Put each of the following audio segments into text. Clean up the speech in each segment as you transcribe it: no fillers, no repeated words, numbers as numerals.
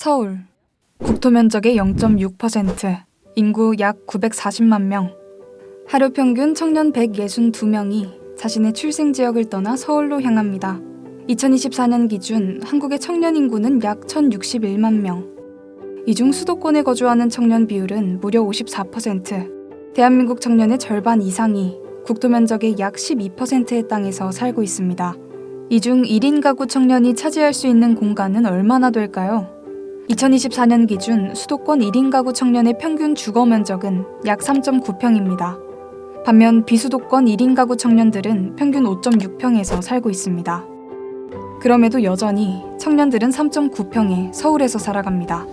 서울. 국토 면적의 0.6%, 인구 약 940만 명. 하루 평균 청년 162명이 자신의 출생 지역을 떠나 서울로 향합니다. 2024년 기준 한국의 청년 인구는 약 1,061만 명. 이 중 수도권에 거주하는 청년 비율은 무려 54%. 대한민국 청년의 절반 이상이 국토 면적의 약 12%의 땅에서 살고 있습니다. 이 중 1인 가구 청년이 차지할 수 있는 공간은 얼마나 될까요? 2024년 기준 수도권 1인 가구 청년의 평균 주거 면적은 약 3.9평입니다. 반면 비수도권 1인 가구 청년들은 평균 5.6평에서 살고 있습니다. 그럼에도 여전히 청년들은 3.9평에 서울에서 살아갑니다.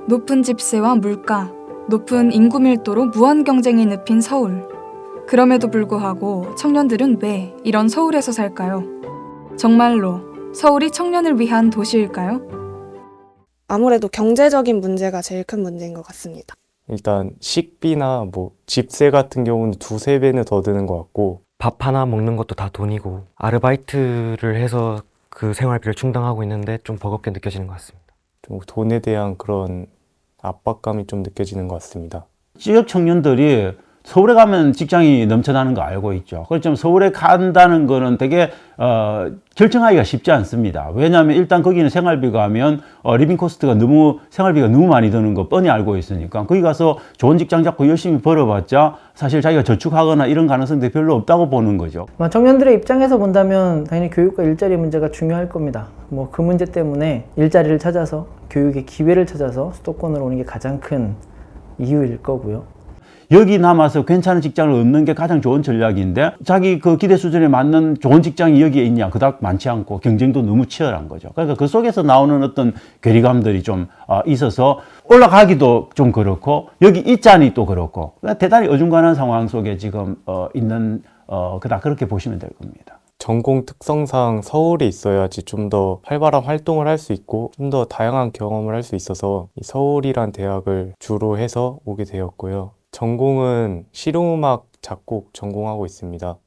높은 집세와 물가, 높은 인구 밀도로 무한 경쟁이 늪인 서울. 그럼에도 불구하고 청년들은 왜 이런 서울에서 살까요? 정말로 서울이 청년을 위한 도시일까요? 아무래도 경제적인 문제가 제일 큰 문제인 것 같습니다. 일단 식비나 집세 같은 경우는 두세 배는 더 드는 것 같고, 밥 하나 먹는 것도 다 돈이고 아르바이트를 해서 그 생활비를 충당하고 있는데 좀 버겁게 느껴지는 것 같습니다. 좀 돈에 대한 그런 압박감이 좀 느껴지는 것 같습니다. 지역 청년들이 서울에 가면 직장이 넘쳐나는 거 알고 있죠. 그렇지만 서울에 간다는 거는 되게 결정하기가 쉽지 않습니다. 왜냐하면 일단 거기는 생활비가 하면 리빙 코스트가 생활비가 너무 많이 드는 거 뻔히 알고 있으니까 거기 가서 좋은 직장 잡고 열심히 벌어봤자 사실 자기가 저축하거나 이런 가능성도 별로 없다고 보는 거죠. 청년들의 입장에서 본다면 당연히 교육과 일자리 문제가 중요할 겁니다. 그 문제 때문에 일자리를 찾아서 교육의 기회를 찾아서 수도권으로 오는 게 가장 큰 이유일 거고요. 여기 남아서 괜찮은 직장을 얻는 게 가장 좋은 전략인데 자기 그 기대 수준에 맞는 좋은 직장이 여기에 있냐? 그닥 많지 않고 경쟁도 너무 치열한 거죠. 그러니까 그 속에서 나오는 어떤 괴리감들이 좀 있어서 올라가기도 좀 그렇고 여기 있자니 또 그렇고 대단히 어중간한 상황 속에 지금 있는 그닥 그렇게 보시면 될 겁니다. 전공 특성상 서울에 있어야지 좀 더 활발한 활동을 할 수 있고 좀 더 다양한 경험을 할 수 있어서 이 서울이란 대학을 주로 해서 오게 되었고요. 전공은 실용음악 작곡 전공하고 있습니다.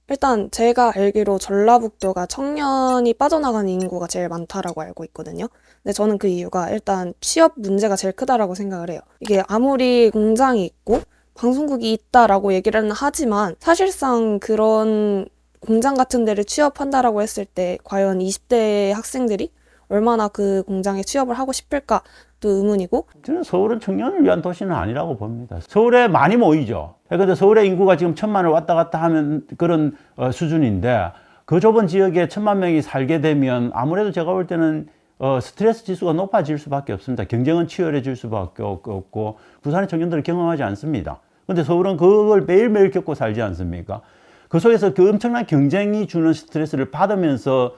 일단 제가 알기로 전라북도가 청년이 빠져나가는 인구가 제일 많다라고 알고 있거든요. 근데 저는 그 이유가 일단 취업 문제가 제일 크다라고 생각을 해요. 이게 아무리 공장이 있고 방송국이 있다라고 얘기를 하지만 사실상 그런 공장 같은 데를 취업한다라고 했을 때 과연 20대 학생들이 얼마나 그 공장에 취업을 하고 싶을까? 또 의문이고. 저는 서울은 청년을 위한 도시는 아니라고 봅니다. 서울에 많이 모이죠. 그런데 서울의 인구가 지금 1,000만을 왔다 갔다 하면 그런 수준인데 그 좁은 지역에 1,000만 명이 살게 되면 아무래도 제가 볼 때는 스트레스 지수가 높아질 수밖에 없습니다. 경쟁은 치열해질 수밖에 없고 부산의 청년들은 경험하지 않습니다. 그런데 서울은 그걸 매일매일 겪고 살지 않습니까? 그 속에서 그 엄청난 경쟁이 주는 스트레스를 받으면서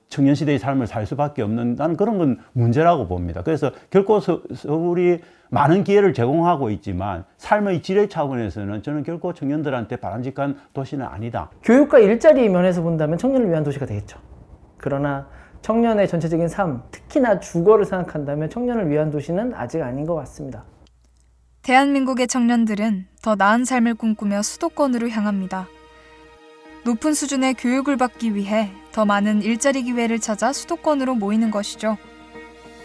청년시대의 삶을 살 수밖에 없는 나는 그런 건 문제라고 봅니다. 그래서 결코 서울이 많은 기회를 제공하고 있지만 삶의 질의 차원에서는 저는 결코 청년들한테 바람직한 도시는 아니다. 교육과 일자리 면에서 본다면 청년을 위한 도시가 되겠죠. 그러나 청년의 전체적인 삶, 특히나 주거를 생각한다면 청년을 위한 도시는 아직 아닌 것 같습니다. 대한민국의 청년들은 더 나은 삶을 꿈꾸며 수도권으로 향합니다. 높은 수준의 교육을 받기 위해 더 많은 일자리 기회를 찾아 수도권으로 모이는 것이죠.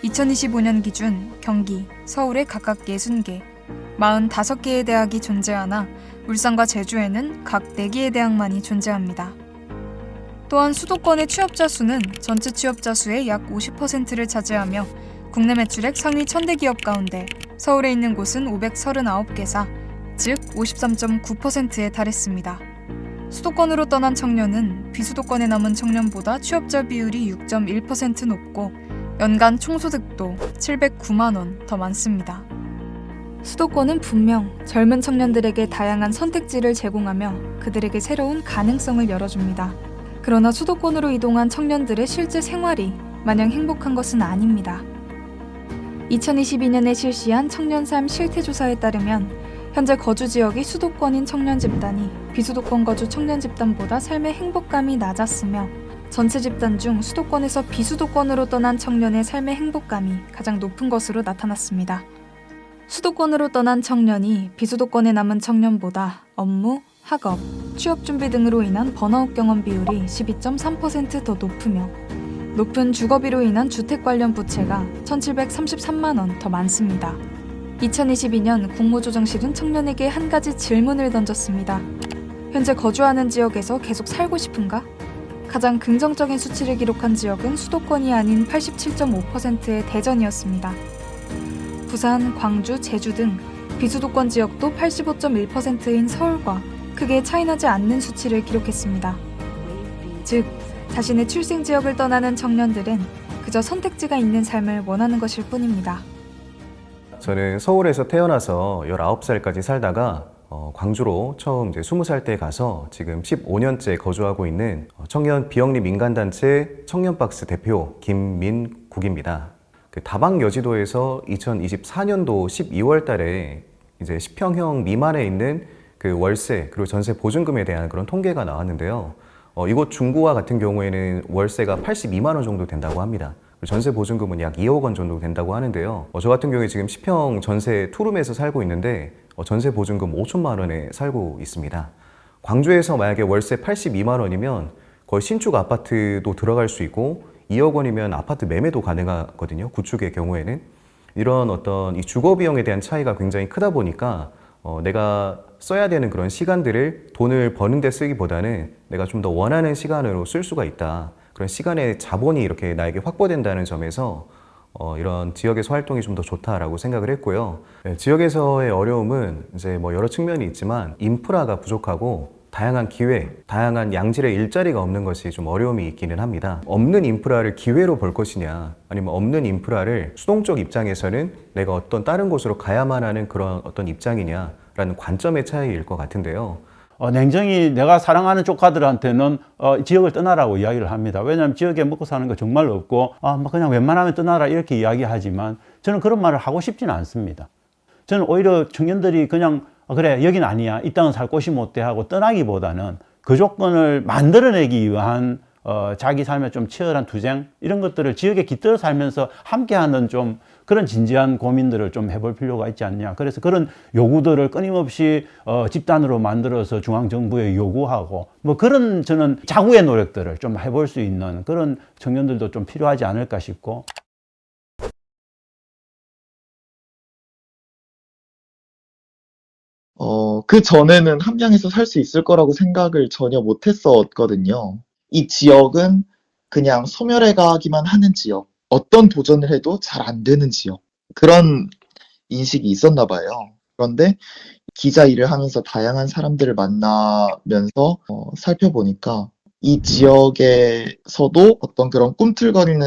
2025년 기준 경기, 서울에 각각 60개, 45개의 대학이 존재하나 울산과 제주에는 각 4개의 대학만이 존재합니다. 또한 수도권의 취업자 수는 전체 취업자 수의 약 50%를 차지하며 국내 매출액 상위 1000대 기업 가운데 서울에 있는 곳은 539개사, 즉 53.9%에 달했습니다. 수도권으로 떠난 청년은 비수도권에 남은 청년보다 취업자 비율이 6.1% 높고 연간 총소득도 709만 원 더 많습니다. 수도권은 분명 젊은 청년들에게 다양한 선택지를 제공하며 그들에게 새로운 가능성을 열어줍니다. 그러나 수도권으로 이동한 청년들의 실제 생활이 마냥 행복한 것은 아닙니다. 2022년에 실시한 청년삶 실태조사에 따르면 현재 거주 지역이 수도권인 청년 집단이 비수도권 거주 청년 집단보다 삶의 행복감이 낮았으며 전체 집단 중 수도권에서 비수도권으로 떠난 청년의 삶의 행복감이 가장 높은 것으로 나타났습니다. 수도권으로 떠난 청년이 비수도권에 남은 청년보다 업무, 학업, 취업 준비 등으로 인한 번아웃 경험 비율이 12.3% 더 높으며 높은 주거비로 인한 주택 관련 부채가 1,733만 원 더 많습니다. 2022년 국무조정실은 청년에게 한 가지 질문을 던졌습니다. 현재 거주하는 지역에서 계속 살고 싶은가? 가장 긍정적인 수치를 기록한 지역은 수도권이 아닌 87.5%의 대전이었습니다. 부산, 광주, 제주 등 비수도권 지역도 85.1%인 서울과 크게 차이나지 않는 수치를 기록했습니다. 즉, 자신의 출생 지역을 떠나는 청년들은 그저 선택지가 있는 삶을 원하는 것일 뿐입니다. 저는 서울에서 태어나서 19살까지 살다가 광주로 처음 이제 20살 때 가서 지금 15년째 거주하고 있는 청년 비영리 민간단체 청년박스 대표 김민국입니다. 그 다방 여지도에서 2024년도 12월 달에 이제 10평형 미만에 있는 그 월세 그리고 전세 보증금에 대한 그런 통계가 나왔는데요. 이곳 중구와 같은 경우에는 월세가 82만 원 정도 된다고 합니다. 전세 보증금은 약 2억 원 정도 된다고 하는데요. 저 같은 경우에 지금 10평 전세 투룸에서 살고 있는데 전세 보증금 5천만 원에 살고 있습니다. 광주에서 만약에 월세 82만 원이면 거의 신축 아파트도 들어갈 수 있고 2억 원이면 아파트 매매도 가능하거든요. 구축의 경우에는. 이런 어떤 이 주거 비용에 대한 차이가 굉장히 크다 보니까 내가 써야 되는 그런 시간들을 돈을 버는 데 쓰기보다는 내가 좀 더 원하는 시간으로 쓸 수가 있다. 그런 시간의 자본이 이렇게 나에게 확보된다는 점에서 이런 지역에서 활동이 좀 더 좋다라고 생각을 했고요. 네, 지역에서의 어려움은 이제 뭐 여러 측면이 있지만 인프라가 부족하고 다양한 기회, 다양한 양질의 일자리가 없는 것이 좀 어려움이 있기는 합니다. 없는 인프라를 기회로 볼 것이냐, 아니면 없는 인프라를 수동적 입장에서는 내가 어떤 다른 곳으로 가야만 하는 그런 어떤 입장이냐라는 관점의 차이일 것 같은데요. 냉정히 내가 사랑하는 조카들한테는 지역을 떠나라고 이야기를 합니다. 왜냐하면 지역에 먹고 사는 거 정말 없고 그냥 웬만하면 떠나라 이렇게 이야기하지만 저는 그런 말을 하고 싶지는 않습니다. 저는 오히려 청년들이 그냥 그래 여긴 아니야 이 땅은 살 곳이 못 돼 하고 떠나기보다는 그 조건을 만들어내기 위한 자기 삶에 좀 치열한 투쟁 이런 것들을 지역에 깃들어 살면서 함께하는 좀 그런 진지한 고민들을 좀 해볼 필요가 있지 않냐. 그래서 그런 요구들을 끊임없이 집단으로 만들어서 중앙정부에 요구하고 뭐 그런 저는 자구의 노력들을 좀 해볼 수 있는 그런 청년들도 좀 필요하지 않을까 싶고. 그 전에는 함양에서 살 수 있을 거라고 생각을 전혀 못 했었거든요. 이 지역은 그냥 소멸해 가기만 하는 지역, 어떤 도전을 해도 잘 안 되는 지역, 그런 인식이 있었나 봐요. 그런데 기자 일을 하면서 다양한 사람들을 만나면서 살펴보니까 이 지역에서도 어떤 그런 꿈틀거리는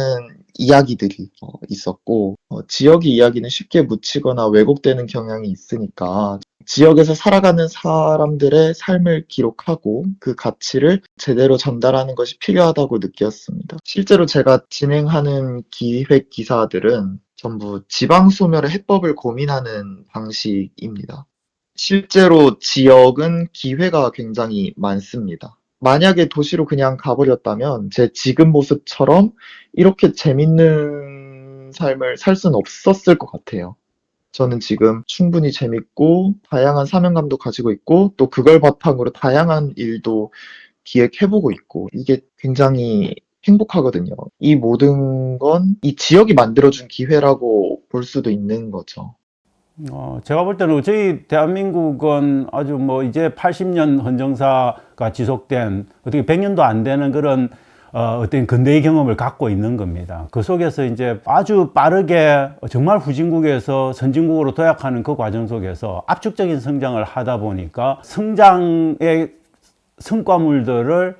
이야기들이 있었고, 지역의 이야기는 쉽게 묻히거나 왜곡되는 경향이 있으니까 지역에서 살아가는 사람들의 삶을 기록하고 그 가치를 제대로 전달하는 것이 필요하다고 느꼈습니다. 실제로 제가 진행하는 기획 기사들은 전부 지방 소멸의 해법을 고민하는 방식입니다. 실제로 지역은 기회가 굉장히 많습니다. 만약에 도시로 그냥 가버렸다면 제 지금 모습처럼 이렇게 재밌는 삶을 살 수는 없었을 것 같아요. 저는 지금 충분히 재밌고 다양한 사명감도 가지고 있고 또 그걸 바탕으로 다양한 일도 기획해보고 있고 이게 굉장히 행복하거든요. 이 모든 건 이 지역이 만들어준 기회라고 볼 수도 있는 거죠. 제가 볼 때는 저희 대한민국은 아주 뭐 이제 80년 헌정사가 지속된 어떻게 100년도 안 되는 그런 어떤 근대의 경험을 갖고 있는 겁니다. 그 속에서 이제 아주 빠르게 정말 후진국에서 선진국으로 도약하는 그 과정 속에서 압축적인 성장을 하다 보니까 성장의 성과물들을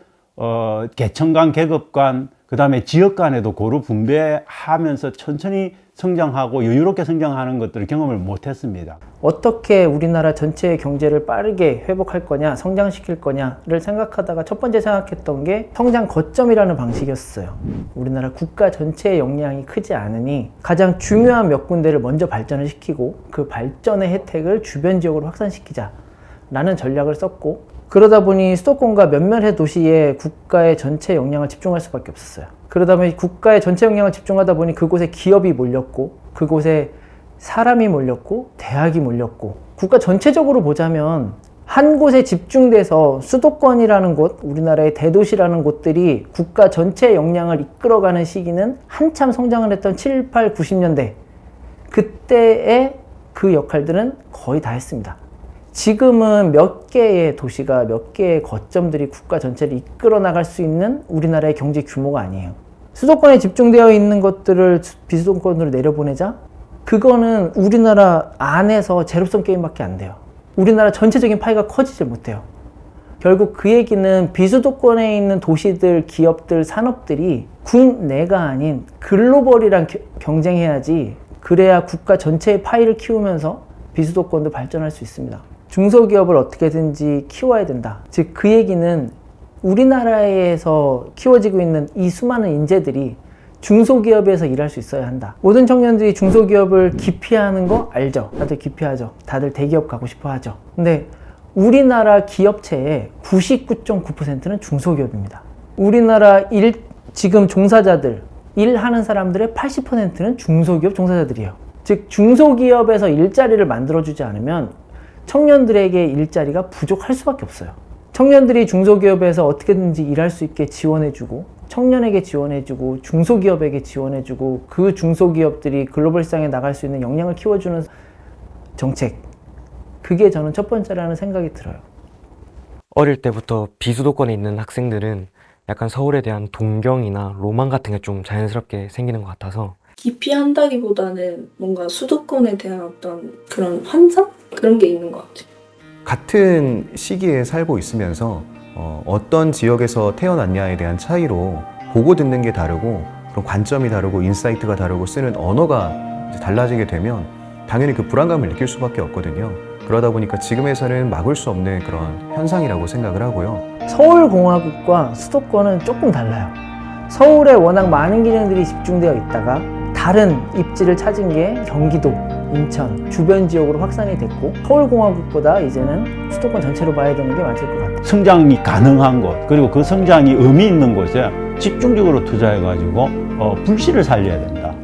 계층 간, 계급 간, 그 다음에 지역 간에도 고루 분배하면서 천천히 성장하고 여유롭게 성장하는 것들을 경험을 못했습니다. 어떻게 우리나라 전체의 경제를 빠르게 회복할 거냐, 성장시킬 거냐를 생각하다가 첫 번째 생각했던 게 성장 거점이라는 방식이었어요. 우리나라 국가 전체의 역량이 크지 않으니 가장 중요한 몇 군데를 먼저 발전을 시키고 그 발전의 혜택을 주변 지역으로 확산시키자라는 전략을 썼고, 그러다 보니 수도권과 몇몇의 도시에 국가의 전체 역량을 집중할 수밖에 없었어요. 그러다 보니 국가의 전체 역량을 집중하다 보니 그곳에 기업이 몰렸고, 그곳에 사람이 몰렸고, 대학이 몰렸고, 국가 전체적으로 보자면 한 곳에 집중돼서 수도권이라는 곳, 우리나라의 대도시라는 곳들이 국가 전체의 역량을 이끌어가는 시기는 한참 성장을 했던 7, 8, 90년대. 그때의 그 역할들은 거의 다 했습니다. 지금은 몇 개의 도시가, 몇 개의 거점들이 국가 전체를 이끌어 나갈 수 있는 우리나라의 경제 규모가 아니에요. 수도권에 집중되어 있는 것들을 비수도권으로 내려보내자? 그거는 우리나라 안에서 제로섬 게임밖에 안 돼요. 우리나라 전체적인 파이가 커지질 못해요. 결국 그 얘기는 비수도권에 있는 도시들, 기업들, 산업들이 국내가 아닌 글로벌이랑 경쟁해야지, 그래야 국가 전체의 파이를 키우면서 비수도권도 발전할 수 있습니다. 중소기업을 어떻게든지 키워야 된다. 즉 그 얘기는 우리나라에서 키워지고 있는 이 수많은 인재들이 중소기업에서 일할 수 있어야 한다. 모든 청년들이 중소기업을 기피하는 거 알죠? 다들 기피하죠. 다들 대기업 가고 싶어 하죠. 근데 우리나라 기업체의 99.9%는 중소기업입니다. 우리나라 지금 종사자들, 일하는 사람들의 80%는 중소기업 종사자들이에요. 즉 중소기업에서 일자리를 만들어주지 않으면 청년들에게 일자리가 부족할 수밖에 없어요. 청년들이 중소기업에서 어떻게든지 일할 수 있게 지원해주고, 청년에게 지원해주고, 중소기업에게 지원해주고, 그 중소기업들이 글로벌 시장에 나갈 수 있는 역량을 키워주는 정책, 그게 저는 첫 번째라는 생각이 들어요. 어릴 때부터 비수도권에 있는 학생들은 약간 서울에 대한 동경이나 로망 같은 게 좀 자연스럽게 생기는 것 같아서, 기피한다기보다는 뭔가 수도권에 대한 어떤 그런 환상? 그런 게 있는 것 같아요. 같은 시기에 살고 있으면서 어떤 지역에서 태어났냐에 대한 차이로 보고 듣는 게 다르고, 그런 관점이 다르고 인사이트가 다르고 쓰는 언어가 이제 달라지게 되면 당연히 그 불안감을 느낄 수밖에 없거든요. 그러다 보니까 지금에서는 막을 수 없는 그런 현상이라고 생각을 하고요. 서울공화국과 수도권은 조금 달라요. 서울에 워낙 많은 기능들이 집중되어 있다가 다른 입지를 찾은 게 경기도, 인천, 주변 지역으로 확산이 됐고, 서울공화국보다 이제는 수도권 전체로 봐야 되는 게 맞을 것 같아요. 성장이 가능한 곳, 그리고 그 성장이 의미 있는 곳에 집중적으로 투자해가지고 불씨를 살려야 된다.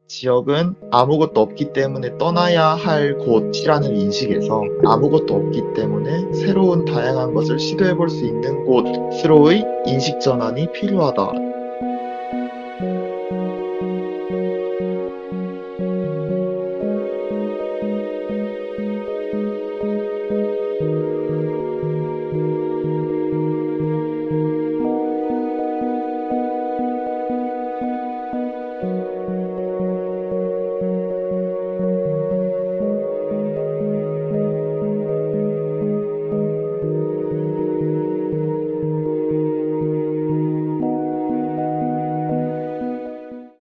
지역은 아무것도 없기 때문에 떠나야 할 곳이라는 인식에서 아무것도 없기 때문에 새로운 다양한 것을 시도해 볼 수 있는 곳으로의 인식 전환이 필요하다.